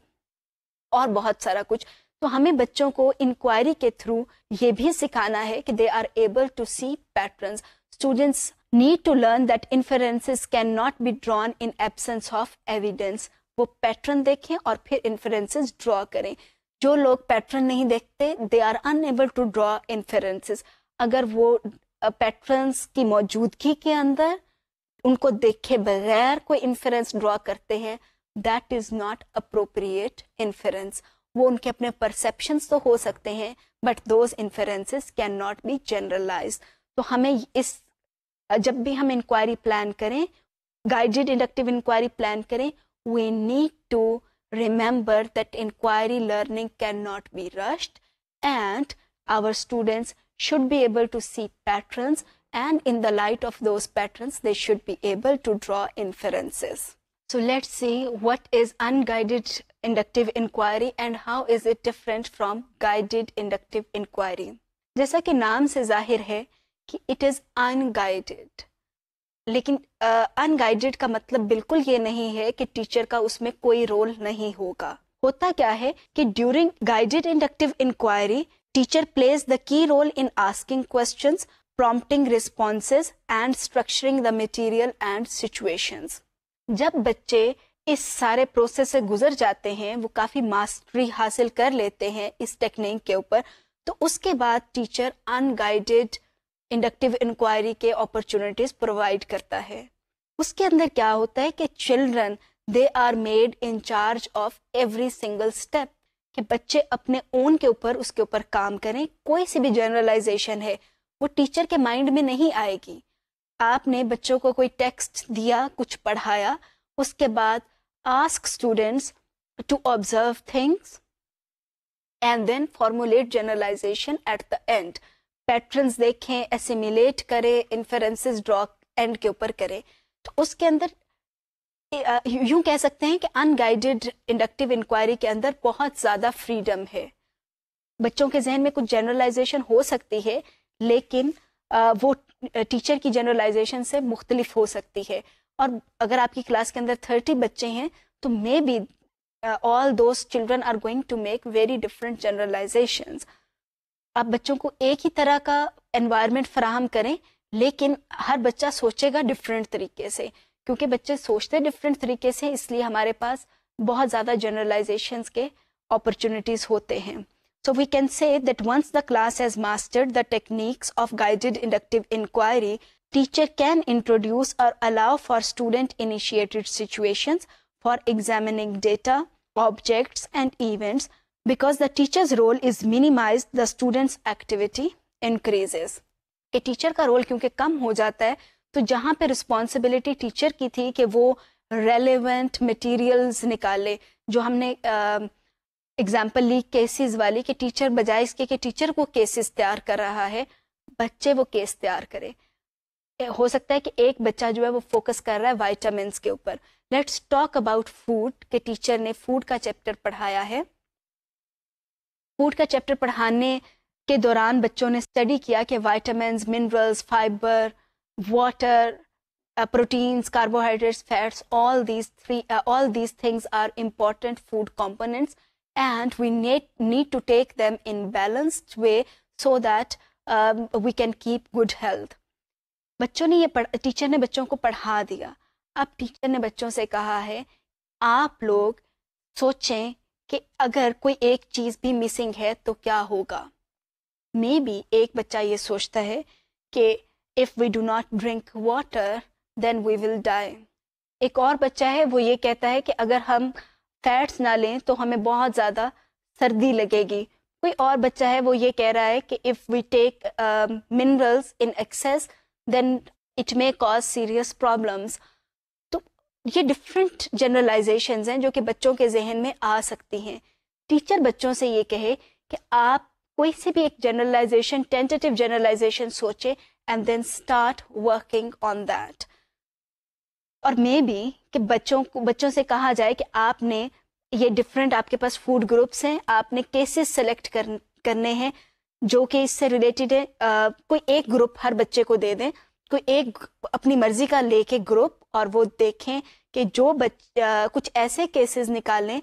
اور بہت سارا کچھ. تو ہمیں بچوں کو انکوائری کے تھرو یہ بھی سکھانا ہے کہ they are able to see patterns. Students need to learn that inferences cannot be drawn in absence of evidence. وہ پیٹرن دیکھیں اور پھر inferences draw کریں. جو لوگ پیٹرن نہیں دیکھتے they are unable to draw inferences. اگر وہ پیٹرنس کی موجودگی کے اندر ان کو دیکھے بغیر کوئی انفرنس ڈرا کرتے ہیں that is not appropriate inference. وہ ان کے اپنے پرسیپشنس تو ہو سکتے ہیں but those inferences cannot be generalized. تو ہمیں اس جب بھی ہم انکوائری پلان کریں، گائیڈڈ انڈکٹیو انکوائری پلان کریں، we need to remember that inquiry learning cannot be rushed and our students should be able to see patterns and in the light of those patterns they should be able to draw inferences. So let's see what is unguided inductive inquiry and how is it different from guided inductive inquiry. جیسا کہ نام سے ظاہر ہے کہ it is انگائیڈڈ، لیکن انگائیڈڈ کا مطلب بالکل یہ نہیں ہے کہ ٹیچر کا اس میں کوئی رول نہیں ہوگا. ہوتا کیا ہے کہ during guided inductive inquiry teacher plays the key role in asking questions, prompting responses and structuring the material and situations. جب بچے اس سارے پروسیس سے گزر جاتے ہیں، وہ کافی ماسٹری حاصل کر لیتے ہیں اس ٹیکنیک کے اوپر، تو اس کے بعد ٹیچر انگائیڈڈ انڈکٹیو انکوائری کے اپرچونٹیز پرووائڈ کرتا ہے. اس کے اندر کیا ہوتا ہے کہ children they are made in charge of every single step, کہ بچے اپنے اون کے اوپر اس کے اوپر کام کریں. کوئی سی بھی جنرلائزیشن ہے وہ ٹیچر کے مائنڈ میں نہیں آئے گی. آپ نے بچوں کو کوئی ٹیکسٹ دیا, کچھ پڑھایا, اس کے بعد ask students to observe things and then formulate generalization at the end. Patterns دیکھیں, اسیمیلیٹ کریں, انفرنسز ڈرا اینڈ کے اوپر کریں. تو اس کے اندر یوں کہہ سکتے ہیں کہ ان گائیڈڈ انڈکٹیو انکوائری کے اندر بہت زیادہ فریڈم ہے. بچوں کے ذہن میں کچھ جنرلائزیشن ہو سکتی ہے, لیکن وہ ٹیچر کی جنرلائزیشن سے مختلف ہو سکتی ہے. اور اگر آپ کی کلاس کے اندر 30 بچے ہیں تو maybe all those children are going to make very different generalizations. آپ بچوں کو ایک ہی طرح کا انوائرمنٹ فراہم کریں, لیکن ہر بچہ سوچے گا ڈفرینٹ طریقے سے, کیونکہ بچے سوچتے ڈفرینٹ طریقے سے, اس لیے ہمارے پاس بہت زیادہ جنرلائزیشنس کے اپرچونیٹیز ہوتے ہیں. So we can say that once the class has mastered the techniques of guided inductive inquiry, teacher can introduce or allow for student-initiated situations for examining data, objects, and events. Because the teacher's role is minimized, the student's activity increases. کہ teacher کا role کیونکہ کم ہو جاتا ہے, تو جہاں پہ responsibility teacher کی تھی کہ وہ ریلیونٹ مٹیریلز نکالے, جو ہم نے اگزامپل لی کیسز والی, کہ ٹیچر بجائے اس کے کہ ٹیچر کو کیسز تیار کر رہا ہے, بچے وہ کیس تیار کرے. ہو سکتا ہے کہ ایک بچہ جو ہے وہ فوکس کر رہا ہے وائٹامنس کے اوپر. لیٹس ٹاک اباؤٹ فوڈ, کہ ٹیچر نے فوڈ کا چیپٹر پڑھایا ہے. فوڈ کا چیپٹر پڑھانے کے دوران بچوں نے اسٹڈی کیا کہ vitamins, minerals, fibre, water, proteins, carbohydrates, fats, all these things are important food components, and we need to take them in balanced way so that we can keep good health. بچوں نے teacher نے بچوں کو پڑھا دیا. اب teacher نے بچوں سے کہا ہے آپ لوگ سوچیں کہ اگر کوئی ایک چیز بھی مسنگ ہے تو کیا ہوگا. مے بی ایک بچہ یہ سوچتا ہے کہ if we do not drink water then we will die. ایک اور بچہ ہے وہ یہ کہتا ہے کہ اگر ہم فیٹس نہ لیں تو ہمیں بہت زیادہ سردی لگے گی. کوئی اور بچہ ہے وہ یہ کہہ رہا ہے کہ if we take minerals in excess then it may cause serious problems. تو یہ ڈفرینٹ جنرلائزیشنز ہیں جو کہ بچوں کے ذہن میں آ سکتی ہیں. ٹیچر بچوں سے یہ کہے کہ آپ کوئی سے بھی ایک جنرلائزیشن, ٹینٹیٹیو جنرلائزیشن سوچے and then start working on that. اور مے بی کہ بچوں سے کہا جائے کہ آپ نے یہ ڈفرینٹ, آپ کے پاس فوڈ گروپس ہیں, آپ نے کیسز سلیکٹ کرنے ہیں جو کہ اس سے ریلیٹڈ ہے. کوئی ایک گروپ ہر بچے کو دے دیں, کوئی ایک اپنی مرضی کا لے کے گروپ, اور وہ دیکھیں کہ جو کچھ ایسے کیسز نکالیں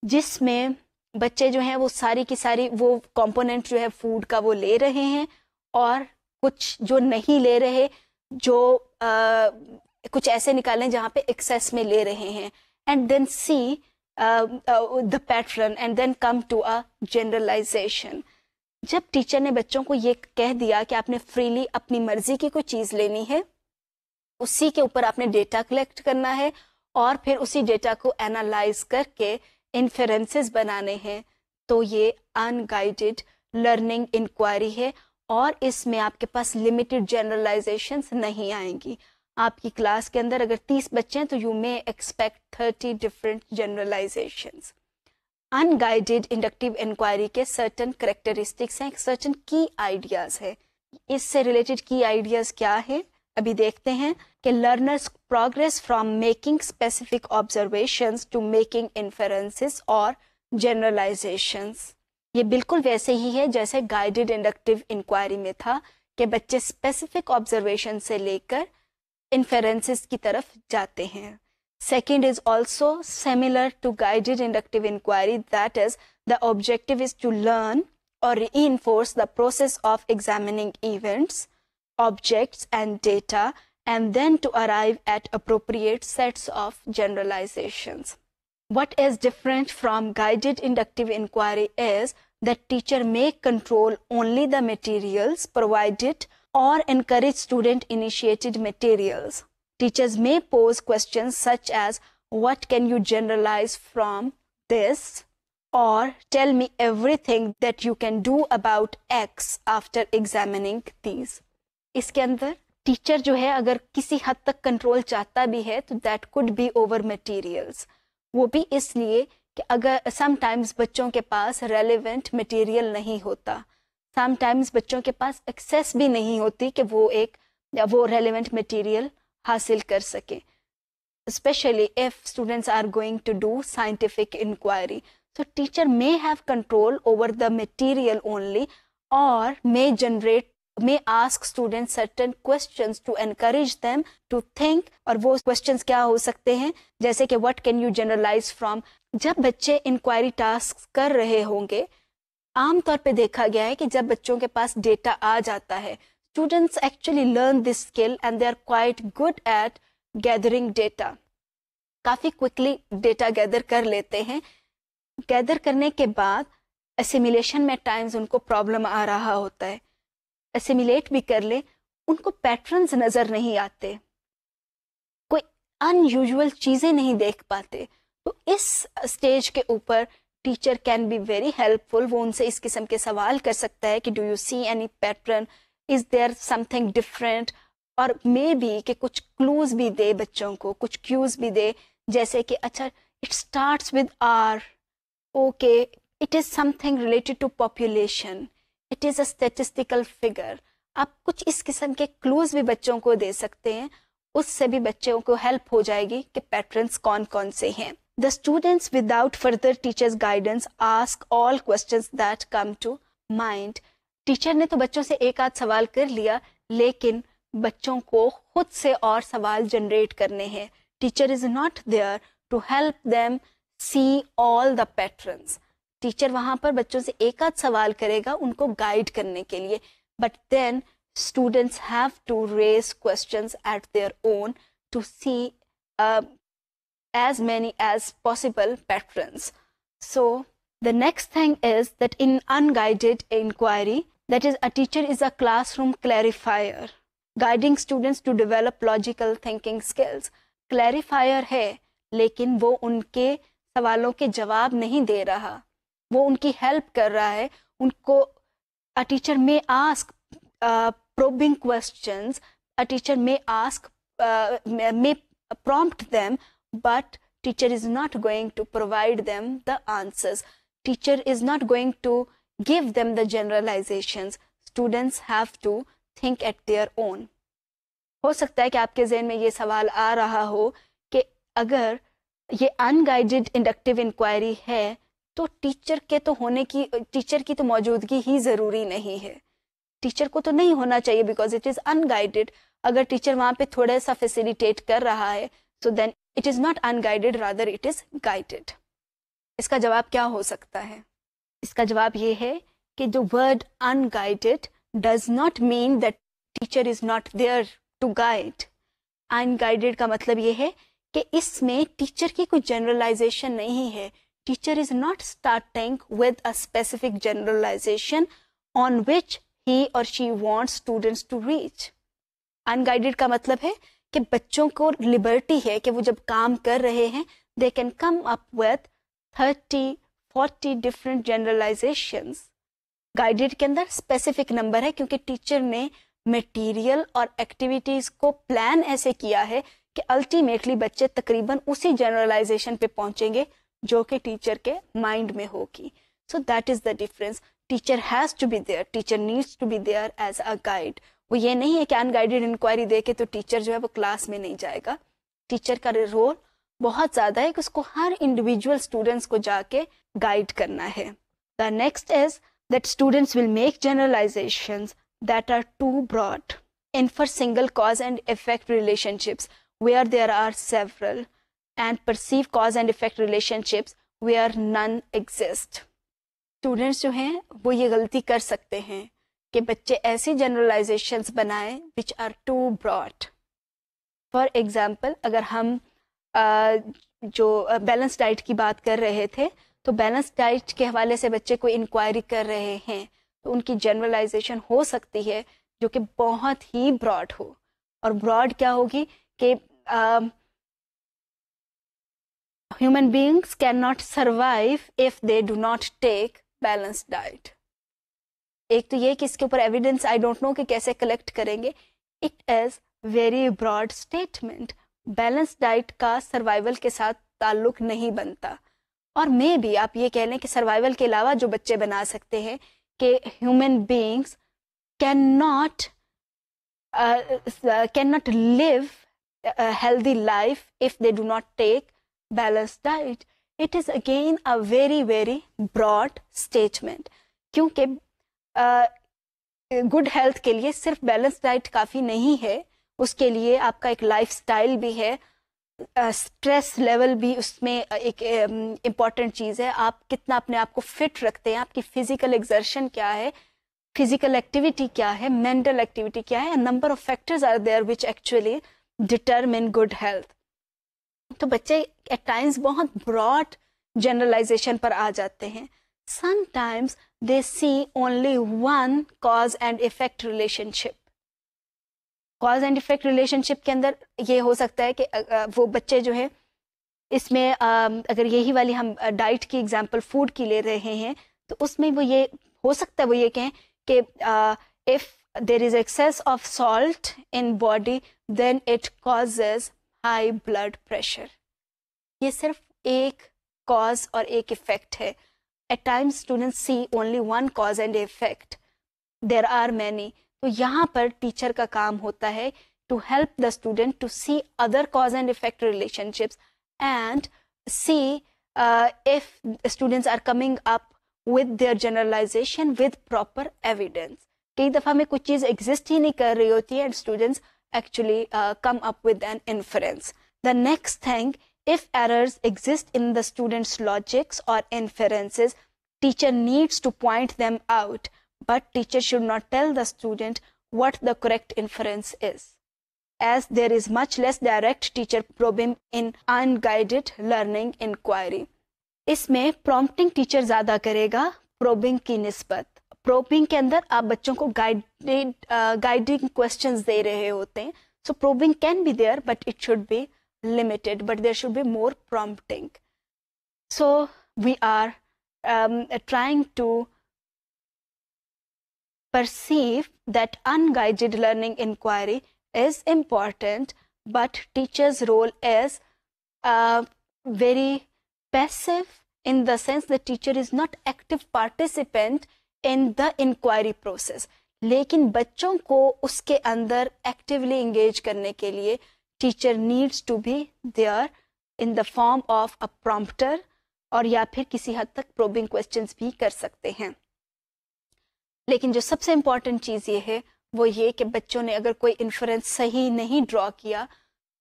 جس میں بچے جو ہیں وہ ساری کی ساری وہ کمپوننٹ جو ہے فوڈ کا وہ لے رہے ہیں, اور کچھ جو نہیں لے رہے, جو کچھ ایسے نکالیں جہاں پہ ایکسیس میں لے رہے ہیں. And then see the pattern and then come to a generalization. جب ٹیچر نے بچوں کو یہ کہہ دیا کہ آپ نے فریلی اپنی مرضی کی کوئی چیز لینی ہے, اسی کے اوپر آپ نے ڈیٹا کلیکٹ کرنا ہے, اور پھر اسی ڈیٹا کو اینالائز کر کے انفیرنسز بنانے ہیں, تو یہ ان گائیڈڈ لرننگ انکوائری ہے, اور اس میں آپ کے پاس لمیٹڈ جنرلائزیشنز نہیں آئیں گی. آپ کی کلاس کے اندر اگر 30 بچے ہیں تو you may expect 30 different generalizations. In guided inductive inquiry کے سرٹن کریکٹرسٹکس ہیں, سرٹن کی آئیڈیاز ہے. اس سے ریلیٹڈ کی آئیڈیاز کیا ہے ابھی دیکھتے ہیں کہ learners progress from making specific observations to making inferences اور جنرلائزیشنز. یہ بالکل ویسے ہی ہے جیسے گائیڈڈ انڈکٹیو انکوائری میں تھا کہ بچے اسپیسیفک آبزرویشن سے لے کر انفیرنسز کی طرف جاتے ہیں. Second is also similar to guided inductive inquiry, that is, the objective is to learn or reinforce the process of examining events, objects, and data, and then to arrive at appropriate sets of generalizations. What is different from guided inductive inquiry is that teacher may control only the materials provided or encourage student-initiated materials. Teachers may pose questions such as, what can you generalize from this? Or tell me everything that you can do about X after examining these. اس کے اندر teacher جو ہے اگر کسی حد تک control چاہتا بھی ہے تو that could be over materials. وہ بھی اس لیے کہ اگر سم ٹائمز بچوں کے پاس ریلیونٹ مٹیریل نہیں ہوتا, سم ٹائمز بچوں کے پاس ایکسیس بھی نہیں ہوتی کہ وہ ریلیونٹ مٹیریل حاصل کر سکیں, especially if students are going to do scientific inquiry. So teacher may have control over the material only, or may ask students certain questions to encourage them to think. اور وہ questions کیا ہو سکتے ہیں, جیسے کہ what can you generalize from. جب بچے inquiry task کر رہے ہوں گے, عام طور پہ دیکھا گیا ہے کہ جب بچوں کے پاس ڈیٹا آ جاتا ہے, students actually learn this skill and they are quite good at gathering data. Coffee quickly data gather کر لیتے ہیں. گیدر کرنے کے بعد اسیمیلیشن میں ٹائمز ان کو پرابلم آ رہا ہوتا ہے, اسیمیلیٹ بھی کر لیں, ان کو پیٹرنز نظر نہیں آتے, کوئی ان یوزول چیزیں نہیں دیکھ پاتے. تو اس اسٹیج کے اوپر teacher can be very helpful. وہ ان سے اس قسم کے سوال کر سکتا ہے کہ do you see any pattern, is there some thing different, اور مے بی کہ کچھ کلوز بھی دے بچوں کو, کچھ کیوز بھی دے, جیسے کہ اچھا it starts with R, okay it is something related to population, it is a statistical figure. آپ کچھ اس قسم کے کلوز بھی بچوں کو دے سکتے ہیں, اس سے بھی بچوں کو ہیلپ ہو جائے گی کہ پیٹرنس کون کون سے ہیں. The students without further teacher's guidance ask all questions that come to mind. Teacher نے تو بچوں سے ایک آدھ سوال کر لیا, لیکن بچوں کو خود سے اور سوال جنریٹ کرنے ہیں. Teacher is not there to help them see all the patterns. Teacher وہاں پر بچوں سے ایک آدھ سوال کرے گا ان کو گائیڈ کرنے کے لیے, but then students have to raise questions at their own to see as many as possible patterns. So the next thing is that in unguided inquiry, that is a teacher is a classroom clarifier, guiding students to develop logical thinking skills. Clarifier ہے, لیکن وہ ان کے سوالوں کے جواب نہیں دے رہا, وہ ان کی ہیلپ کر رہا ہے. ان کو a teacher may ask probing questions, a teacher may ask may prompt them, but teacher is not going to provide them the answers. Teacher is not going to give them the generalizations. Students have to think at their own. ہو سکتا ہے کہ آپ کے ذہن میں یہ سوال آ رہا ہو کہ اگر یہ انگائیڈڈ انڈکٹیو انکوائری ہے تو ٹیچر کی تو موجودگی ہی ضروری نہیں ہے. ٹیچر کو تو نہیں ہونا چاہیے بیکاز اٹ از انگائیڈڈ. اگر ٹیچر وہاں پہ تھوڑا سا فیسیلیٹیٹ کر رہا ہے so then it is not unguided, rather it is guided. اس کا جواب کیا ہو سکتا ہے؟ اس کا جواب یہ ہے کہ جو word unguided does not mean that teacher is not there to guide. Unguided کا مطلب یہ ہے کہ اس میں ٹیچر کی کوئی جنرلائزیشن نہیں ہے. Teacher is not starting with a specific generalisation on which he or she wants students to reach. Unguided کا مطلب ہے کہ بچوں کو لبرٹی ہے کہ وہ جب کام کر رہے ہیں they can come up with 30-40 different generalizations. Guided کے اندر اسپیسیفک نمبر ہے کیونکہ ٹیچر نے میٹیریل اور ایکٹیویٹیز کو پلان ایسے کیا ہے کہ الٹیمیٹلی بچے تقریباً اسی جنرلائزیشن پہ پہنچیں گے جو کہ ٹیچر کے مائنڈ میں ہوگی. So that is the difference. Teacher has to be there. Teacher needs to be there as a guide. وہ یہ نہیں ہے کہ انگائیڈڈ انکوائری دے کے تو ٹیچر جو ہے وہ کلاس میں نہیں جائے گا. ٹیچر کا رول بہت زیادہ ہے کہ اس کو ہر انڈیویجول اسٹوڈنٹس کو جا کے گائیڈ کرنا ہے. The next is that students will make generalizations that are too broad, infer single cause and effect relationships where there are several, and perceive cause and effect relationships where none exist. Students جو ہیں وہ یہ غلطی کر سکتے ہیں کہ بچے ایسی جنرلائزیشنس بنائیں which are too broad. For example اگر ہم جو بیلنس ڈائٹ کی بات کر رہے تھے تو بیلنس ڈائٹ کے حوالے سے بچے کو انکوائری کر رہے ہیں تو ان کی جنرلائزیشن ہو سکتی ہے جو کہ بہت ہی براڈ ہو. اور براڈ کیا ہوگی کہ human beings cannot survive if they do not take balanced diet. ایک تو یہ کہ اس کے اوپر ایویڈنس آئی ڈونٹ نو کہ کیسے کلیکٹ کریں گے. It is very broad statement. Balance diet کا سروائیول کے ساتھ تعلق نہیں بنتا. اور میں بھی آپ یہ کہہ لیں کہ سروائیول کے علاوہ جو بچے بنا سکتے ہیں کہ human beings can not live healthy life if they do not take balanced diet. It is again a very very broad statement, کیونکہ گڈ ہیلتھ کے لیے صرف بیلنس ڈائٹ کافی نہیں ہے, اس کے لیے آپ کا ایک لائف اسٹائل بھی ہے, اسٹریس لیول بھی اس میں ایک امپورٹنٹ چیز ہے. آپ کتنا اپنے آپ کو فٹ رکھتے ہیں, آپ کی فزیکل ایگزرشن کیا ہے, فزیکل ایکٹیویٹی کیا ہے, مینٹل ایکٹیویٹی کیا ہے, number of factors are there which actually determine good health. تو بچے ایٹ ٹائمز بہت براڈ جنرلائزیشن پر آ جاتے ہیں. Sometimes they see only one cause and effect relationship. Cause and effect relationship کے اندر یہ ہو سکتا ہے کہ وہ بچے جو ہے اس میں اگر یہی والی ہم ڈائٹ کی ایگزامپل فوڈ کی لے رہے ہیں تو اس میں وہ یہ ہو سکتا ہے وہ یہ کہیں کہ if there is excess of salt in body then it causes high blood pressure. یہ صرف ایک cause اور ایک effect ہے. At times students see only one cause and effect. There are many. تو یہاں پر ٹیچر کا کام ہوتا ہے to help the student to see other cause and effect relationships and see if students are coming up with their generalization with proper evidence. کئی دفعہ میں کچھ چیز ایگزسٹ ہی نہیں کر رہی ہوتی ہے and students actually come up with an inference. The next thing, if errors exist in the students' logics or inferences, teacher needs to point them out, but teacher should not tell the student what the correct inference is, as there is much less direct teacher probing in unguided learning inquiry. اس میں prompting teacher زیادہ کرے گا probing کی نسبت. Probing کے اندر آپ بچوں کو guiding questions دے رہے ہوتے ہیں. So probing can be there but it should be limited, but there should be more prompting. So we are trying to perceive that unguided learning inquiry is important, but teacher's role is very passive in the sense that teacher is not active participant in the inquiry process. لیکن بچوں کو اس کے اندر actually engage کرنے کے لیے teacher needs to be there in the form of a prompter, اور یا پھر کسی حد تک پروبنگ کوشچنس بھی کر سکتے ہیں. لیکن جو سب سے امپورٹنٹ چیز یہ ہے وہ یہ کہ بچوں نے اگر کوئی انفرنس صحیح نہیں ڈرا کیا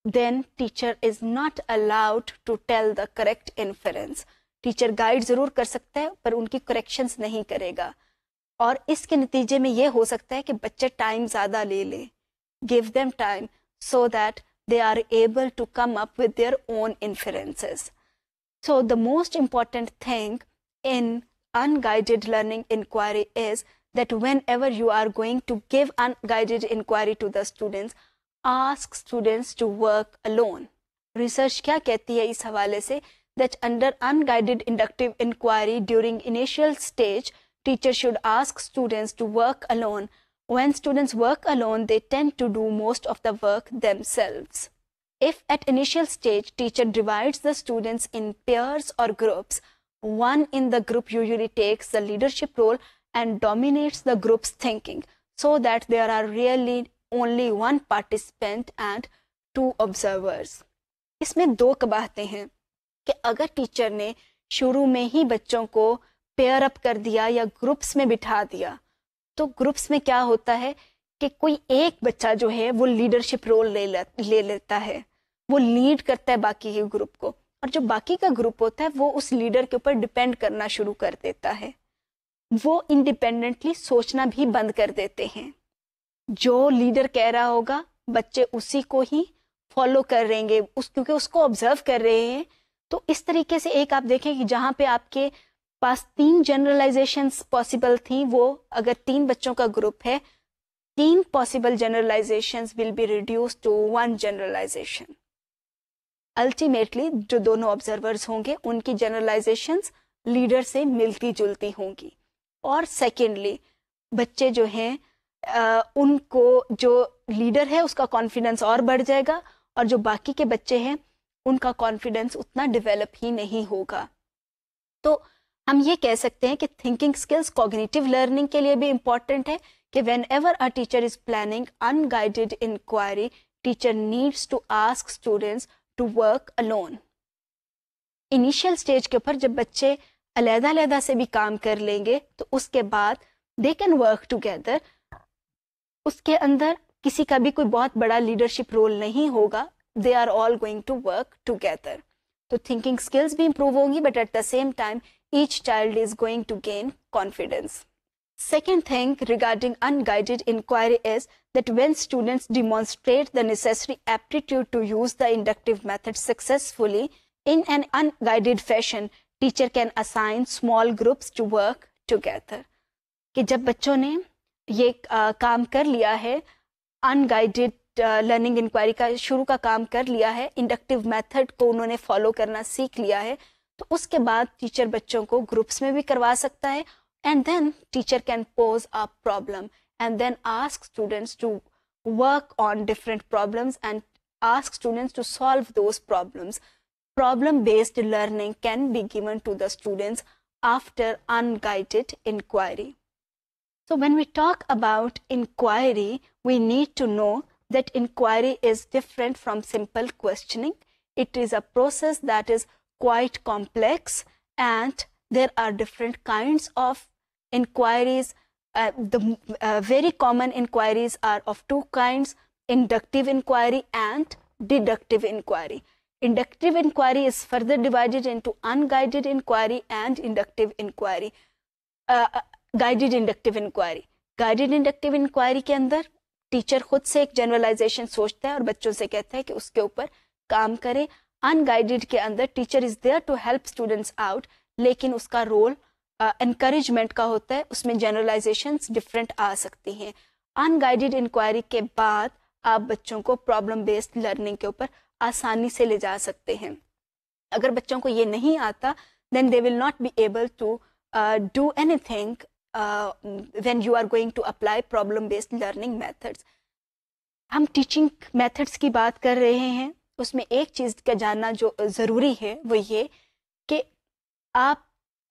then teacher is not allowed to tell the correct inference. Teacher guide ضرور کر سکتا ہے پر ان کی کریکشنز نہیں کرے گا, اور اس کے نتیجے میں یہ ہو سکتا ہے کہ بچے ٹائم زیادہ لے لیں. Give them time so that they are able to come up with their own inferences. So the most important thing in unguided learning inquiry is that whenever you are going to give unguided inquiry to the students, ask students to work alone. Research کیا کہتی ہے اس حوالے سے that under unguided inductive inquiry during initial stage, teacher should ask students to work alone. When students work alone, they tend to do most of the work themselves. If at initial stage, teacher divides the students in pairs or groups, one in the group usually takes the leadership role and dominates the group's thinking, so that there are really only one participant and two observers. اس میں دو قباحتیں ہیں کہ اگر teacher نے شروع میں ہی بچوں کو pair اپ کر دیا یا گروپس میں بٹھا دیا تو گروپس میں کیا ہوتا ہے کہ کوئی ایک بچہ جو ہے وہ لیڈرشپ رول لے لیتا ہے, وہ لیڈ کرتا ہے باقی کے گروپ کو, اور جو باقی کا گروپ ہوتا ہے وہ اس لیڈر کے اوپر ڈپینڈ کرنا شروع کر دیتا ہے. وہ انڈیپینڈنٹلی سوچنا بھی بند کر دیتے ہیں. جو لیڈر کہہ رہا ہوگا بچے اسی کو ہی فالو کر رہیں گے, کیونکہ اس کو آبزرو کر رہے ہیں. تو اس طریقے سے ایک آپ دیکھیں کہ جہاں پہ آپ کے پاس 3 جنرلائزیشنز پاسبل تھیں, وہ اگر 3 بچوں کا گروپ ہے 3 possible generalizations will be reduced to 1 generalization. Ultimately جو دونوں آبزرورز ہوں گے ان کی جنرلائزیشنز لیڈر سے ملتی جلتی ہوں گی. اور سیکنڈلی بچے جو ہیں ان کو جو لیڈر ہے اس کا کانفیڈنس اور بڑھ جائے گا, اور جو باقی کے بچے ہیں ان کا کانفیڈنس اتنا ڈیولپ ہی نہیں ہوگا. تو ہم یہ کہہ سکتے ہیں کہ تھنکنگ اسکلس کوگنیٹیو لرننگ کے لیے بھی امپورٹنٹ ہے کہ whenever a teacher is planning unguided inquiry, teacher needs to ask students to work alone. Initial stage کے اوپر جب بچے علیحدہ علیحدہ سے بھی کام کر لیں گے تو اس کے بعد دے کین ورک ٹوگیدر. اس کے اندر کسی کا بھی کوئی بہت بڑا لیڈرشپ رول نہیں ہوگا, they are all going to work together. تو تھنکنگ اسکلس بھی امپروو ہوں گی, but at the same time each child is going to gain confidence. Second thing regarding unguided inquiry is that when students demonstrate the necessary aptitude to use the inductive method successfully in an unguided fashion, teacher can assign small groups to work together. کہ جب بچوں نے یہ کام کر لیا ہے, unguided learning inquiry کا شروع کا کام کر لیا ہے, inductive method کو انہوں نے فالو کرنا سیکھ لیا ہے, تو اس کے بعد ٹیچر بچوں کو گروپس میں بھی کروا سکتا ہے. And then teacher can pose a problem and then ask students to work on different problems and ask students to solve those problems. Problem-based learning can be given to the students after unguided inquiry. So when we talk about inquiry, we need to know that inquiry is different from simple questioning. It is a process that is quite complex and there are different kinds of inquiries. The very common inquiries are of two kinds: inductive inquiry and deductive inquiry. Inductive inquiry is further divided into unguided inquiry and inductive inquiry. Guided inductive inquiry. Guided inductive inquiry کے اندر teacher خود سے ایک generalisation سوچتا ہے اور بچوں سے کہتا ہے کہ اس کے اوپر کام کرے. Unguided کے اندر teacher is there to help students out, لیکن اس کا رول انکریجمنٹ کا ہوتا ہے, اس میں جنرلائزیشنس ڈفرینٹ آ سکتی ہیں. ان گائیڈیڈ انکوائری کے بعد آپ بچوں کو پرابلم بیسڈ لرننگ کے اوپر آسانی سے لے جا سکتے ہیں. اگر بچوں کو یہ نہیں آتا then they will not be able to do anything when you are going to apply problem based learning methods. ہم ٹیچنگ میتھڈس کی بات کر رہے ہیں, اس میں ایک چیز کا جاننا جو ضروری ہے وہ یہ کہ آپ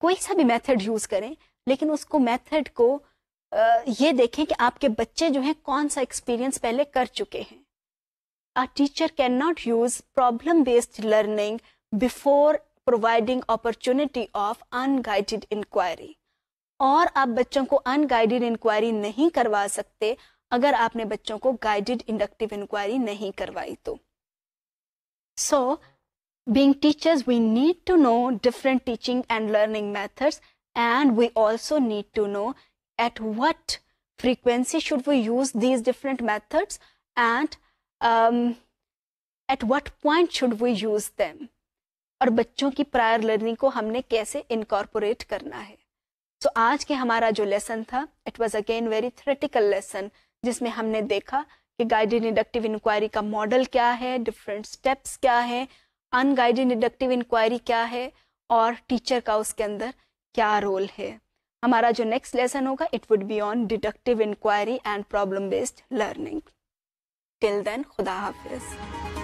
کوئی سا بھی میتھڈ یوز کریں, لیکن اس کو میتھڈ کو یہ دیکھیں کہ آپ کے بچے جو ہیں کون سا ایکسپیرئنس پہلے کر چکے ہیں. A teacher cannot use problem-based learning before providing opportunity of unguided inquiry. اور آپ بچوں کو unguided inquiry نہیں کروا سکتے اگر آپ نے بچوں کو guided inductive inquiry نہیں کروائی تو. So, being teachers, we need to know different teaching and learning methods, and we also need to know at what frequency should we use these different methods, and at what point should we use them. اور بچوں کی prior learning کو ہم نے کیسے incorporate کرنا ہے. So آج کے ہمارا جو لیسن تھا, it was again very theoretical lesson, جس میں ہم نے دیکھا کہ گائیڈڈ انڈکٹیو انکوائری کا ماڈل کیا ہے, ڈفرینٹ اسٹیپس کیا ہیں, ان گائیڈڈ انڈکٹیو انکوائری کیا ہے, اور ٹیچر کا اس کے اندر کیا رول ہے. ہمارا جو نیکسٹ لیسن ہوگا it would be on deductive inquiry and problem based learning. Till then, خدا حافظ.